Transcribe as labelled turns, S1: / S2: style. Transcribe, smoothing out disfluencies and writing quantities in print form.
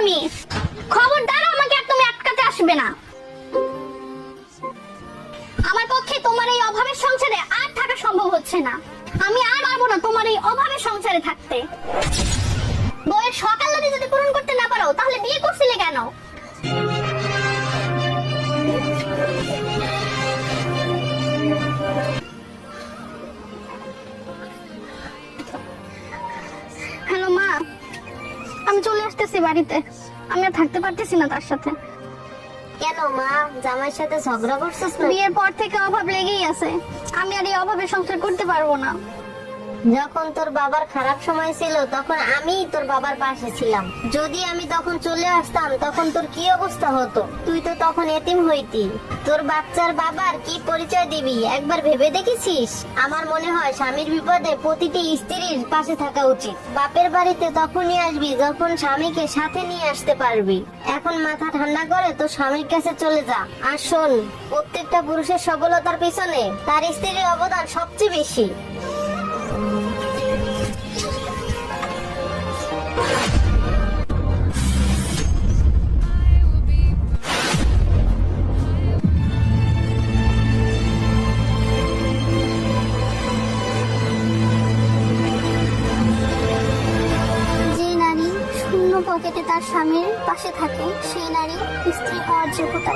S1: আমি। খবরদার, আমাকে আর তুমি আটকাতে আসবে না। আমার পক্ষে তোমার এই অভাবের সংসারে আর থাকা সম্ভব হচ্ছে না। আমি আর পারবো না তোমার এই অভাবের সংসারে থাকতে। বইয়ের সকাল দাবি যদি পূরণ করতে না পারো তাহলে বিয়ে করছিলে কেন? হ্যালো মা, আমি চলে আসতেছি বাড়িতে। আমি আর থাকতে পারতেছি না তার সাথে।
S2: কেন মা, জামাইয়ের সাথে ঝগড়া করছিস না?
S1: বিয়ের পর থেকে অভাব লেগেই আছে। আমি আর এই অভাবে সংসার করতে পারবো না।
S2: যখন তোর বাবার খারাপ সময় ছিল তখন আমিই তোর বাবার পাশে ছিলাম। যদি আমি তখন চলে আসতাম তখন তোর কি অবস্থা হতো? তুই তো তখন এতিম হইতি। তোর বাচ্চার বাবার কি পরিচয় দিবি একবার ভেবে দেখেছিস? আমার মনে হয় স্বামীর বিপদে প্রতিটি স্ত্রীর পাশে থাকা উচিত। বাপের বাড়িতে তখনই আসবি যখন স্বামীকে সাথে নিয়ে আসতে পারবি। এখন মাথা ঠান্ডা করে তোর স্বামীর কাছে চলে যা। আর শোন, প্রত্যেকটা পুরুষের সফলতার পিছনে তার স্ত্রীর অবদান সবচেয়ে বেশি।
S1: যে নারী শূন্য পকেটে তার স্বামীর পাশে থাকে সেই নারী স্ত্রী হওয়ার যোগ্যতা